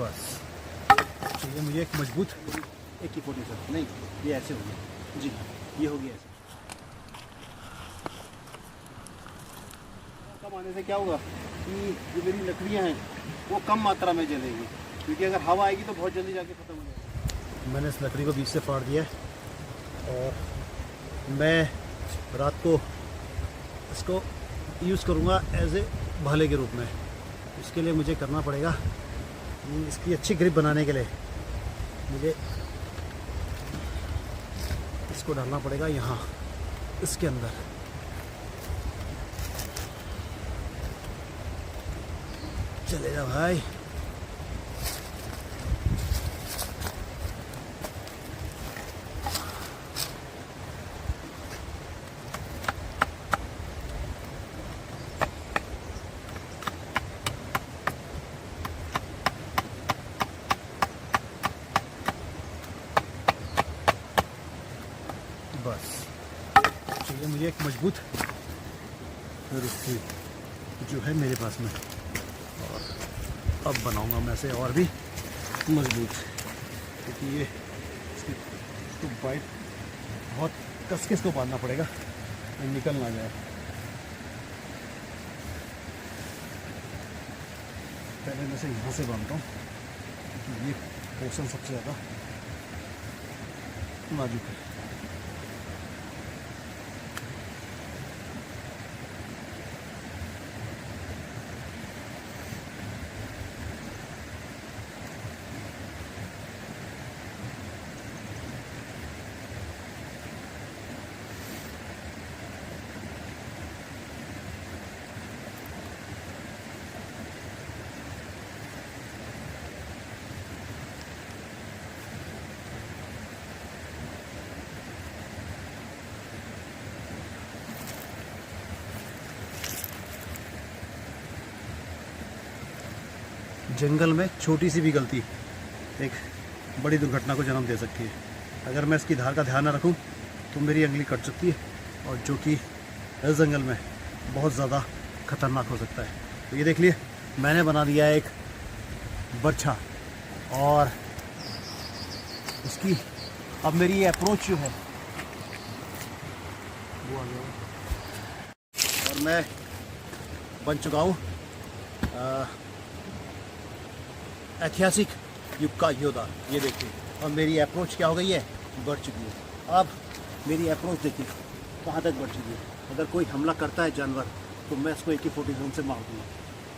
बस चाहिए मुझे एक मजबूत AK-47। नहीं, ये ऐसे हो गया जी, ये हो गया ऐसे। कम आने से क्या होगा कि जो मेरी लकड़ियाँ हैं वो कम मात्रा में जलेगी, क्योंकि अगर हवा आएगी तो बहुत जल्दी जाके ख़त्म हो जाएगी। मैंने इस लकड़ी को बीच से फाड़ दिया है और मैं रात को इसको यूज़ करूँगा एज ए भाले के रूप में। इसके लिए मुझे करना पड़ेगा, इसकी अच्छी ग्रिप बनाने के लिए मुझे इसको डालना पड़ेगा यहाँ इसके अंदर। चलेगा भाई। बस चाहिए मुझे एक मजबूत रस्सी जो है मेरे पास में, और अब बनाऊंगा मैं इसे और भी मजबूत, क्योंकि ये इसको बाइट बहुत कस के इसको बांधना पड़ेगा, ये निकल ना जाए। पहले मैं इसे यहाँ से बांधता हूँ, क्योंकि ये पोर्शन सबसे ज़्यादा नाजुक है। जंगल में छोटी सी भी गलती एक बड़ी दुर्घटना को जन्म दे सकती है। अगर मैं इसकी धार का ध्यान न रखूं तो मेरी अंगुली कट सकती है, और जो कि इस जंगल में बहुत ज़्यादा खतरनाक हो सकता है। तो ये देख लिए मैंने बना दिया है एक बर्छा, और उसकी अब मेरी ये अप्रोच जो है वो आ गया, और मैं बन चुका हूँ ऐतिहासिक युग का योद्धा। ये देखिए, और मेरी अप्रोच क्या हो गई है, बढ़ चुकी है। अब मेरी अप्रोच देखिए कहाँ तक बढ़ चुकी है। अगर कोई हमला करता है जानवर तो मैं उसको AK-47 से मार दूँगा।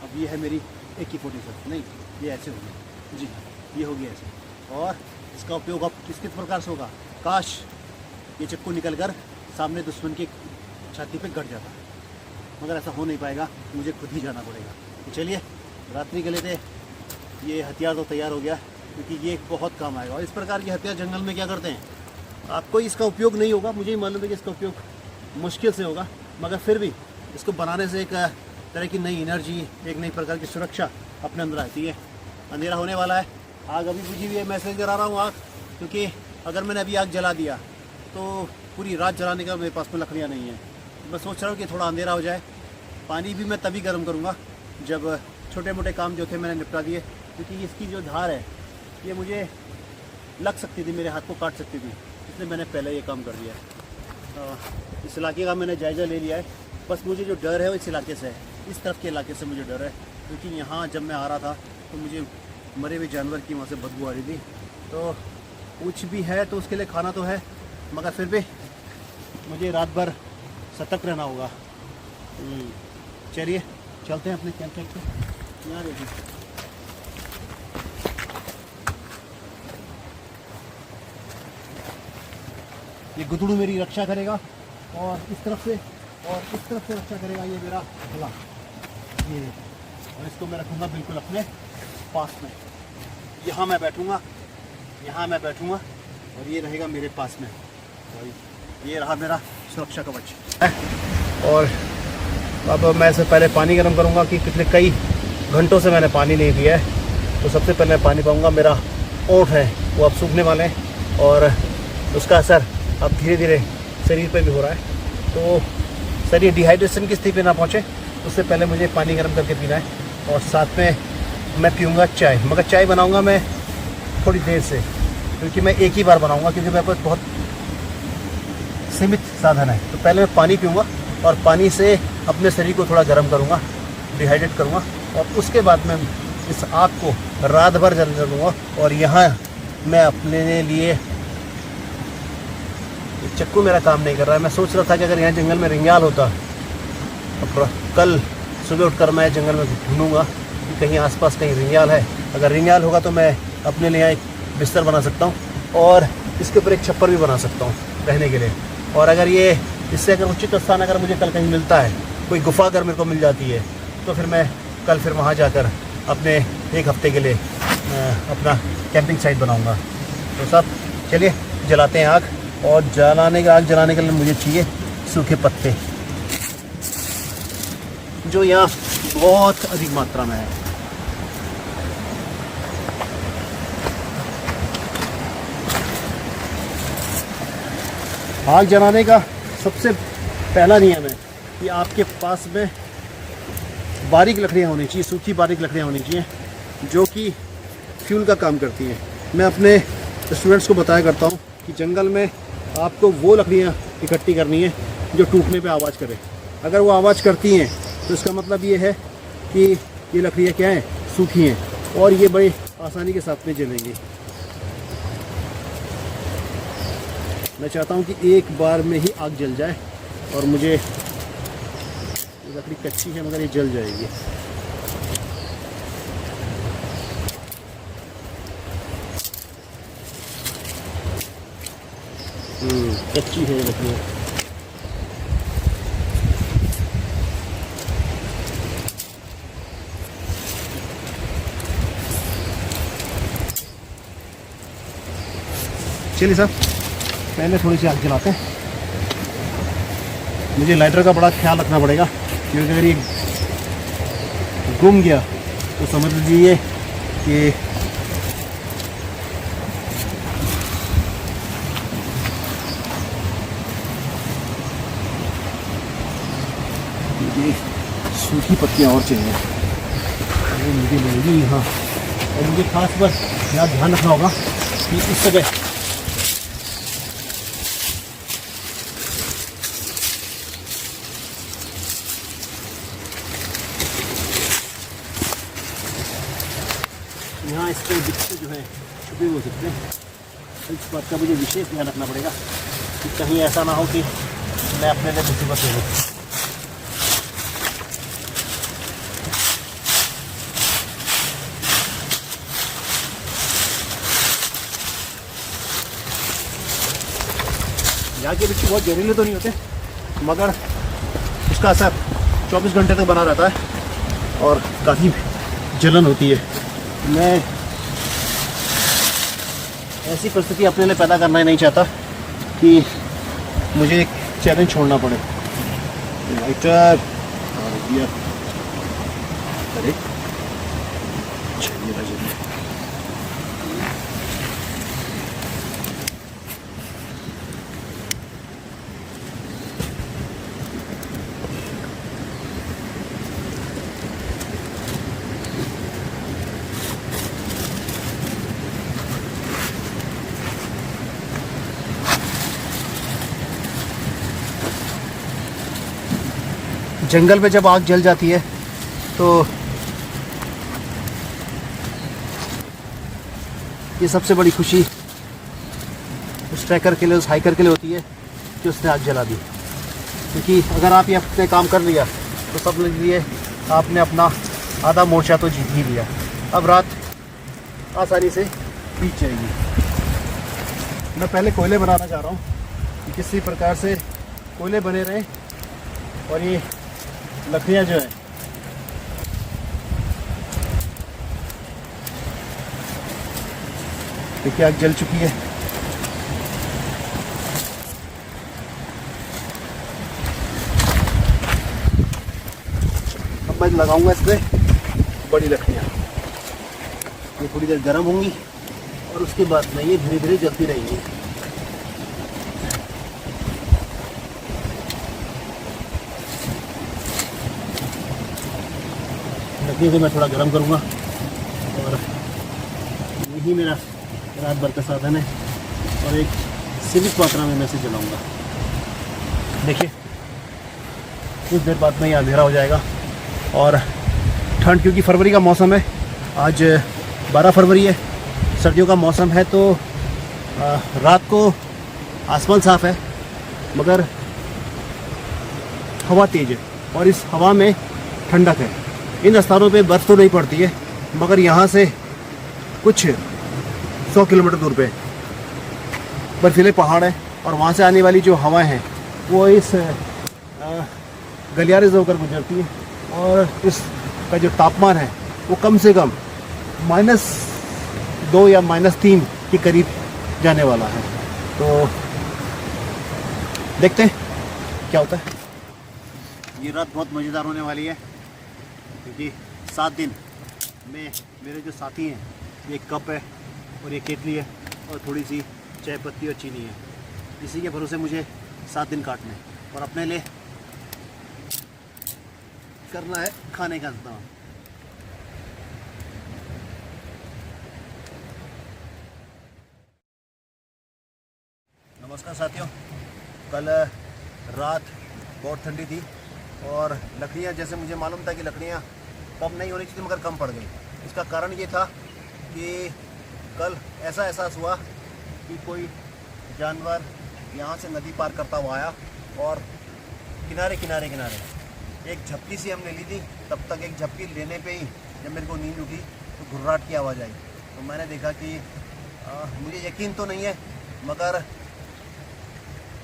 अब ये है मेरी AK-47। नहीं, ये ऐसे हो गया जी, ये हो गया ऐसे। और इसका उपयोग अब किस प्रकार से होगा, काश ये चक्कू निकल कर सामने दुश्मन की छाती पे गड़ जाता, मगर ऐसा हो नहीं पाएगा, मुझे खुद ही जाना पड़ेगा। तो चलिए, रात्रि के लिए ये हथियार तो तैयार हो गया, क्योंकि ये बहुत काम आएगा। और इस प्रकार के हथियार जंगल में क्या करते हैं, आपको इसका उपयोग नहीं होगा, मुझे ही मालूम है कि इसका उपयोग मुश्किल से होगा, मगर फिर भी इसको बनाने से एक तरह की नई एनर्जी, एक नई प्रकार की सुरक्षा अपने अंदर आती है। अंधेरा होने वाला है, आग अभी बुझी हुई है, मैं इसलिए जला रहा हूँ आग, क्योंकि अगर मैंने अभी आग जला दिया तो पूरी रात जलाने का मेरे पास में लकड़ियाँ नहीं है। मैं सोच रहा हूँ कि थोड़ा अंधेरा हो जाए। पानी भी मैं तभी गर्म करूँगा जब छोटे मोटे काम जो थे मैंने निपटा दिए, क्योंकि इसकी जो धार है ये मुझे लग सकती थी, मेरे हाथ को काट सकती थी, इसलिए मैंने पहले ये काम कर दिया। इस इलाके का मैंने जायज़ा ले लिया है। बस मुझे जो डर है वो इस इलाके से है, इस तरफ के इलाके से मुझे डर है, क्योंकि यहाँ जब मैं आ रहा था तो मुझे मरे हुए जानवर की वहाँ से बदबू आ रही थी। तो कुछ भी है तो उसके लिए खाना तो है, मगर फिर भी मुझे रात भर सतर्क रहना होगा। चलिए चलते हैं अपने कैंप साइट पे। यहाँ देखिए, ये गुदड़ू मेरी रक्षा करेगा, और इस तरफ से और इस तरफ से रक्षा करेगा ये मेरा गला, ये। और इसको मैं रखूँगा बिल्कुल अपने पास में। यहाँ मैं बैठूँगा, यहाँ मैं बैठूँगा, और ये रहेगा मेरे पास में। और ये रहा मेरा सुरक्षा कवच। और अब मैं इससे पहले पानी गर्म करूँगा, कि पिछले कई घंटों से मैंने पानी नहीं पिया है, तो सबसे पहले मैं पानी पाऊँगा। मेरा ओंठ है वो अब सूखने वाले हैं, और उसका असर अब धीरे धीरे शरीर पे भी हो रहा है। तो शरीर डिहाइड्रेशन की स्थिति पे ना पहुँचे उससे पहले मुझे पानी गर्म करके पीना है। और साथ में मैं पीऊँगा चाय, मगर चाय बनाऊँगा मैं थोड़ी देर से, क्योंकि मैं एक ही बार बनाऊँगा, क्योंकि मेरे पास बहुत सीमित साधन है। तो पहले मैं पानी पीऊँगा और पानी से अपने शरीर को थोड़ा गर्म करूँगा, डिहाइड्रेट करूँगा, और उसके बाद मैं इस आग को रात भर जलने दूँगा। और यहाँ मैं अपने लिए, चक्कू मेरा काम नहीं कर रहा है। मैं सोच रहा था कि अगर यहाँ जंगल में रिंगाल होता, तो कल सुबह उठकर मैं जंगल में ढूंढूंगा कि कहीं आसपास कहीं रिंगाल है। अगर रिंगाल होगा तो मैं अपने लिए एक बिस्तर बना सकता हूँ और इसके ऊपर एक छप्पर भी बना सकता हूँ रहने के लिए। और अगर ये इससे अगर उचित स्थान अगर मुझे कल कहीं मिलता है, कोई गुफा अगर मेरे को मिल जाती है, तो फिर मैं कल फिर वहाँ जाकर अपने एक हफ्ते के लिए अपना कैंपिंग साइट बनाऊँगा। तो सब चलिए जलाते हैं आग, और आग जलाने के लिए मुझे चाहिए सूखे पत्ते, जो यहाँ बहुत अधिक मात्रा में है। आग जलाने का सबसे पहला नियम है कि आपके पास में बारीक लकड़ियाँ होनी चाहिए, सूखी बारीक लकड़ियाँ होनी चाहिए, जो कि फ्यूल का काम करती हैं। मैं अपने स्टूडेंट्स को बताया करता हूँ कि जंगल में आपको वो लकड़ियाँ इकट्ठी करनी है जो टूटने पे आवाज़ करे। अगर वो आवाज़ करती हैं तो इसका मतलब ये है कि ये लकड़ियाँ क्या हैं, सूखी हैं, और ये बड़ी आसानी के साथ में जलेंगी। मैं चाहता हूँ कि एक बार में ही आग जल जाए, और मुझे ये लकड़ी कच्ची है मगर ये जल जाएगी। कच्ची है ये लकड़ी। चलिए साहब, पहले थोड़ी सी आग जलाते हैं। मुझे लाइटर का बड़ा ख्याल रखना पड़ेगा, क्योंकि अगर ये गुम गया तो समझ लीजिए कि मुझे सूखी पत्तियाँ और चाहिए, वो मुझे मिलेगी यहाँ। और मुझे खास बस यहाँ ध्यान रखना होगा कि इस जगह यहाँ इस पर दिक्कत जो है छुपे हो सकते हैं। इस बात का मुझे विशेष ध्यान रखना पड़ेगा कि कहीं ऐसा ना हो कि मैं अपने लिए मुसीबत हो जाऊँ। यहाँ के बिच्छू बहुत जहरीले तो नहीं होते, मगर उसका असर 24 घंटे तक बना रहता है और काफ़ी जलन होती है। मैं ऐसी परिस्थिति अपने लिए पैदा करना ही नहीं चाहता कि मुझे एक चैलेंज छोड़ना पड़े। लाइटर और ये अरे जंगल में जब आग जल जाती है तो ये सबसे बड़ी खुशी उस ट्रैकर के लिए, उस हाइकर के लिए होती है कि उसने आग जला दी। क्योंकि अगर आप ये अपने काम कर लिया तो सब लिए आपने अपना आधा मोर्चा तो जीत ही लिया। अब रात आसानी से बीत जाएगी। मैं पहले कोयले बनाना चाह रहा हूँ कि किसी प्रकार से कोयले बने रहें और ये लकड़ियाँ जो है देखिए आग जल चुकी है। अब मैं लगाऊंगा इस पर बड़ी लकड़ियाँ, ये थोड़ी देर गर्म होंगी और उसके बाद में ये धीरे धीरे जलती रहेंगी। लकड़ी को मैं थोड़ा गर्म करूँगा और यही मेरा रात भर का साधन है और एक सीमित मात्रा में मैं इसे जलाऊँगा। देखिए कुछ देर बाद में ये अंधेरा हो जाएगा और ठंड, क्योंकि फरवरी का मौसम है, आज 12 फरवरी है, सर्दियों का मौसम है, तो रात को आसमान साफ़ है मगर हवा तेज़ है और इस हवा में ठंडक है। इन स्थानों पे बर्फ़ तो नहीं पड़ती है मगर यहाँ से कुछ 100 किलोमीटर दूर पे बर्फीले पहाड़ है और वहाँ से आने वाली जो हवाएं हैं वो इस गलियारे से होकर गुजरती है और इसका जो तापमान है वो कम से कम -2 या -3 के करीब जाने वाला है। तो देखते हैं क्या होता है। ये रात बहुत मज़ेदार होने वाली है क्योंकि 7 दिन में मेरे जो साथी हैं, ये कप है और ये केतली है और थोड़ी सी चाय पत्ती और चीनी है। इसी के भरोसे मुझे 7 दिन काटने हैं और अपने लिए करना है खाने का इंतजाम। नमस्कार साथियों, कल रात बहुत ठंडी थी और लकड़ियाँ, जैसे मुझे मालूम था कि लकड़ियाँ कम नहीं होनी चाहिए मगर कम पड़ गई। इसका कारण ये था कि कल ऐसा एहसास हुआ कि कोई जानवर यहाँ से नदी पार करता हुआ आया और किनारे किनारे एक झपकी सी हमने ली थी। तब तक एक झपकी लेने पे ही जब मेरे को नींद उठी तो घुर्राहट की आवाज़ आई। तो मैंने देखा कि मुझे यकीन तो नहीं है मगर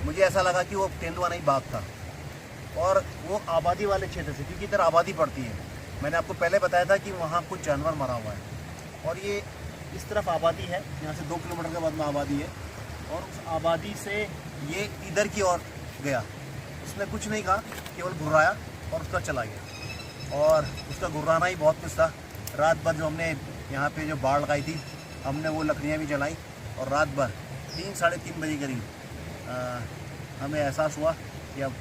मुझे ऐसा लगा कि वो तेंदुआ नहीं बाघ था और वो आबादी वाले क्षेत्र से, क्योंकि इधर आबादी पड़ती है। मैंने आपको पहले बताया था कि वहाँ कुछ जानवर मरा हुआ है और ये इस तरफ आबादी है, यहाँ से 2 किलोमीटर के बाद में आबादी है और उस आबादी से ये इधर की ओर गया। उसने कुछ नहीं कहा, केवल घुर्राया और उसका चला गया और उसका घुर्राना ही बहुत कुछ था। रात भर जो हमने यहाँ पे जो बाड़ लगाई थी, हमने वो लकड़ियाँ भी जलाई और रात भर 3 साढ़े 3 बजे करीब हमें एहसास हुआ कि अब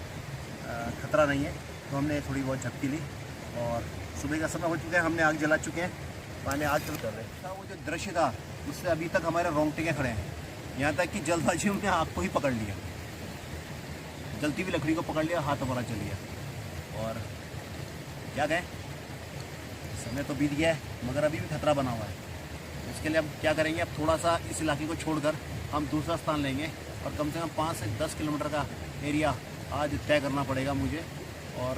खतरा नहीं है, तो हमने थोड़ी बहुत झपकी ली और सुबह का समय हो चुका है, हमने आग जला चुके हैं, पानी आग शुरू कर रहे हैं। वो जो दृश्य था उससे अभी तक हमारे रोंगटे खड़े हैं, यहाँ तक कि जल्दबाजी में आग को ही पकड़ लिया, जलती हुई लकड़ी को पकड़ लिया, हाथ हमारा चल गया। और क्या कहें, समय तो बीत गया है मगर अभी भी खतरा बना हुआ है। इसके लिए हम क्या करेंगे, अब थोड़ा सा इस इलाके को छोड़कर हम दूसरा स्थान लेंगे और कम से कम 5 से 10 किलोमीटर का एरिया आज तय करना पड़ेगा मुझे। और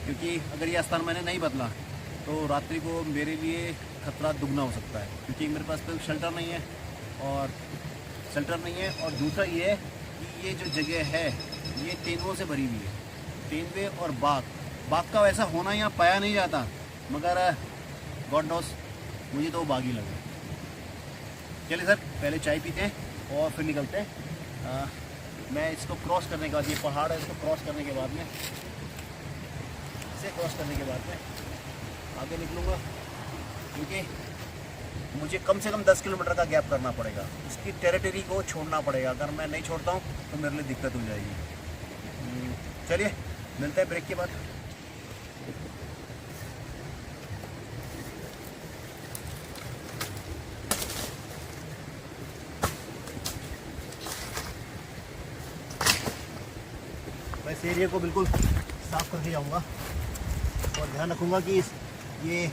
क्योंकि अगर यह स्थान मैंने नहीं बदला तो रात्रि को मेरे लिए खतरा दुगना हो सकता है, क्योंकि मेरे पास तो शेल्टर नहीं है और दूसरा ये है कि ये जो जगह है ये तेंदुओं से भरी हुई है। तेंदुए और बाघ का वैसा होना यहाँ पाया नहीं जाता मगर गॉड नोस मुझे तो वो बाघ ही लगा। चलिए सर, पहले चाय पीते हैं और फिर निकलते हैं। मैं इसको क्रॉस करने के बाद, ये पहाड़ है, इसको क्रॉस करने के बाद में, इसे क्रॉस करने के बाद में आगे निकलूँगा क्योंकि मुझे कम से कम 10 किलोमीटर का गैप करना पड़ेगा, उसकी टेरिटरी को छोड़ना पड़ेगा। अगर मैं नहीं छोड़ता हूँ तो मेरे लिए दिक्कत हो जाएगी। चलिए मिलते हैं ब्रेक के बाद। मैं इस एरिया को बिल्कुल साफ करके जाऊँगा और ध्यान रखूँगा कि ये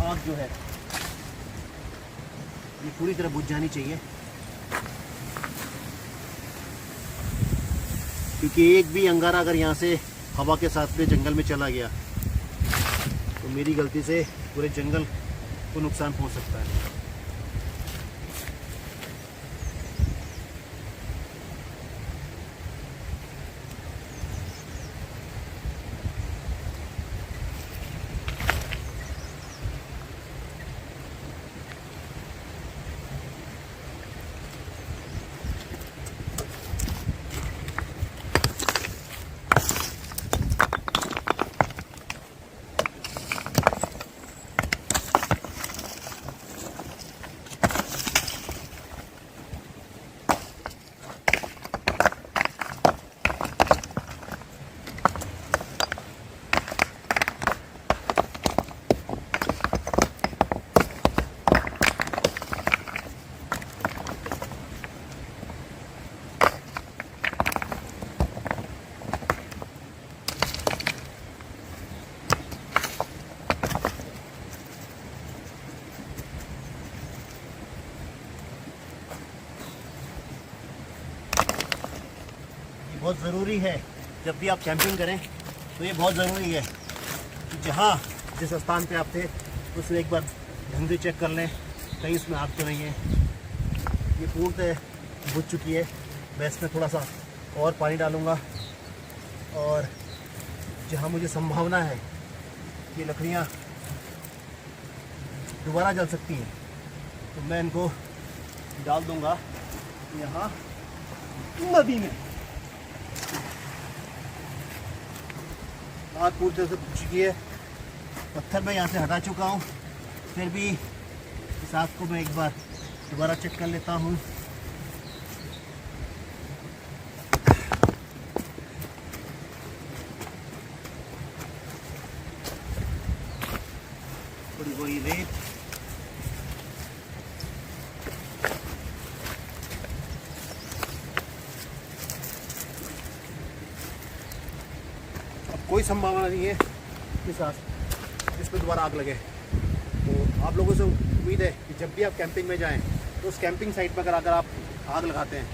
आग जो है ये पूरी तरह बुझ जानी चाहिए, क्योंकि एक भी अंगारा अगर यहाँ से हवा के साथ में जंगल में चला गया तो मेरी गलती से पूरे जंगल को नुकसान पहुँच सकता है। बहुत ज़रूरी है जब भी आप कैंपिंग करें तो ये बहुत ज़रूरी है कि जहाँ जिस स्थान पे आप थे उसमें एक बार ढंग से चेक कर लें कहीं उसमें आग तो नहीं है। ये पूर्णतः बुझ चुकी है। मैं इसमें थोड़ा सा और पानी डालूँगा और जहाँ मुझे संभावना है कि लकड़ियाँ दोबारा जल सकती हैं तो मैं इनको डाल दूँगा यहाँ नदी में। आग पूरी तरह से बुझ चुकी है। पत्थर मैं यहाँ से हटा चुका हूँ, फिर भी इस आग को मैं एक बार दोबारा चेक कर लेता हूँ। थोड़ी बड़ी रेत, अब कोई संभावना नहीं है कि साथ इसमें दोबारा आग लगे। तो आप लोगों से उम्मीद है कि जब भी आप कैंपिंग में जाएं तो उस कैंपिंग साइट पर अगर आप आग लगाते हैं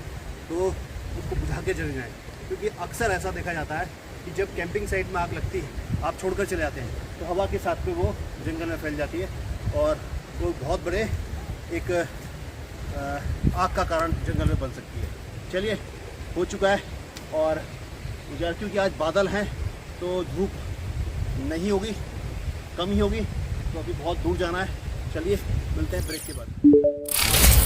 तो उसको बुझा के चले जाएं, क्योंकि अक्सर ऐसा देखा जाता है कि जब कैंपिंग साइट में आग लगती है आप छोड़कर चले जाते हैं तो हवा के साथ में वो जंगल में फैल जाती है और वो बहुत बड़े एक आग का कारण जंगल में बन सकती है। चलिए, हो चुका है और क्योंकि आज बादल हैं तो धूप नहीं होगी, कम ही होगी, तो अभी बहुत दूर जाना है। चलिए मिलते हैं ब्रेक के बाद।